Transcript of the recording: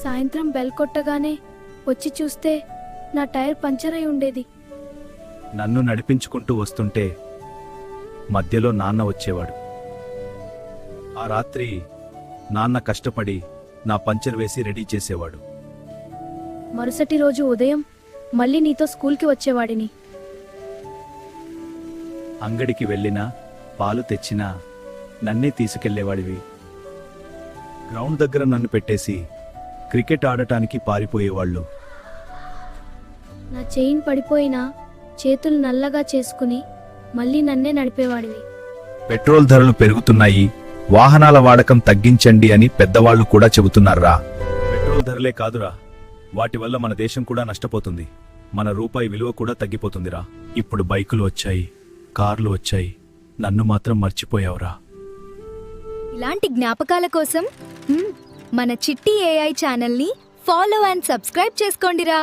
సాయంత్రం బెల్ కొట్టగానే వచ్చి చూస్తే నా టైర్ పంచర్ అయి ఉండేది. నన్ను నడిపించుకుంటూ వస్తుంటే మధ్యలో నాన్న వచ్చేవాడు. ఆ రాత్రి నాన్న కష్టపడి నా పంచర్ వేసి రెడీ చేసేవాడు. మరుసటి రోజు ఉదయం మళ్ళీ నీతో స్కూల్కి వచ్చేవాడిని. అంగడికి వెళ్ళినా పాలు తెచ్చినా నన్నే తీసుకెళ్లేవాడివి. గ్రౌండ్ దగ్గర నన్ను పెట్టేసి క్రికెట్ ఆడటానికి పారిపోయేవాళ్ళు. నా చైన్ పడిపోయినా చేతులు నల్లగా చేసుకుని మళ్ళీ నన్నే నడిపేవాడివి. పెట్రోల్ ధరలు పెరుగుతున్నాయి, వాహనాల వాడకం తగ్గించండి అని పెద్దవాళ్లు కూడా చెబుతున్నారా. పెట్రోల్ ధరలే కాదురా, వాటి వల్ల మన దేశం కూడా నష్టపోతుంది. మన రూపాయి విలువ కూడా తగ్గిపోతుందిరా. ఇప్పుడు బైకులు వచ్చాయి, కార్లు వచ్చాయి, నన్ను మాత్రం మర్చిపోయావురా. ఇలాంటి జ్ఞాపకాల కోసం మన చిట్టి ఏఐ ఛానల్ని ఫాలో అండ్ సబ్స్క్రైబ్ చేసుకోండిరా.